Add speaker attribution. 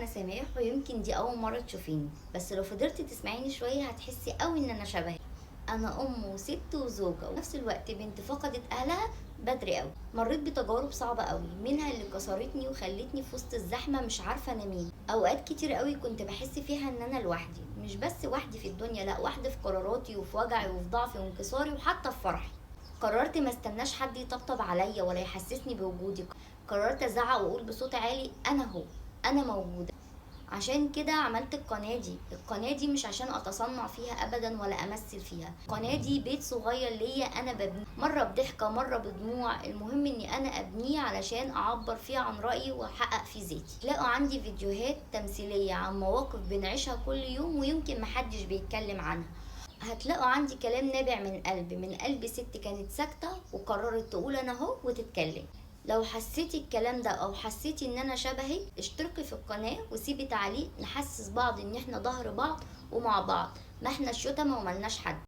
Speaker 1: انا سماح، ويمكن دي اول مره تشوفيني، بس لو فضلت تسمعيني شويه هتحسي قوي ان انا شبهك. انا ام وست وزوجه وفي نفس الوقت بنت فقدت اهلها بدري قوي. مريت بتجارب صعبه قوي، منها اللي كسرتني وخلتني في وسط الزحمه مش عارفه انا مين. اوقات كتير قوي كنت بحس فيها ان انا لوحدي، مش بس وحدي في الدنيا، لا، وحدي في قراراتي وفي وجعي وفي ضعفي وانكساري وحتى في فرحي. قررت ما استناش حد يطبطب عليا ولا يحسسني بوجودي. قررت ازعق واقول بصوت عالي انا هو، انا موجوده. عشان كده عملت القناة دي مش عشان اتصنع فيها ابدا ولا امثل فيها. القناة دي بيت صغير ليا انا ببنيه، مرة بضحكة مرة بدموع، المهم اني انا ابنيه علشان اعبر فيه عن رأيي واحقق فيه ذاتي. تلاقوا عندي فيديوهات تمثيلية عن مواقف بنعيشها كل يوم ويمكن محدش بيتكلم عنها. هتلاقوا عندي كلام نابع من قلب ست كانت ساكتة وقررت تقول انا اهو وتتكلم. لو حسيتي الكلام ده او حسيتي ان انا شبهك، اشتركي في القناة وسيبي تعليق نحسس بعض ان احنا ظهر بعض ومع بعض، ما احنا الشتمة وملناش حد.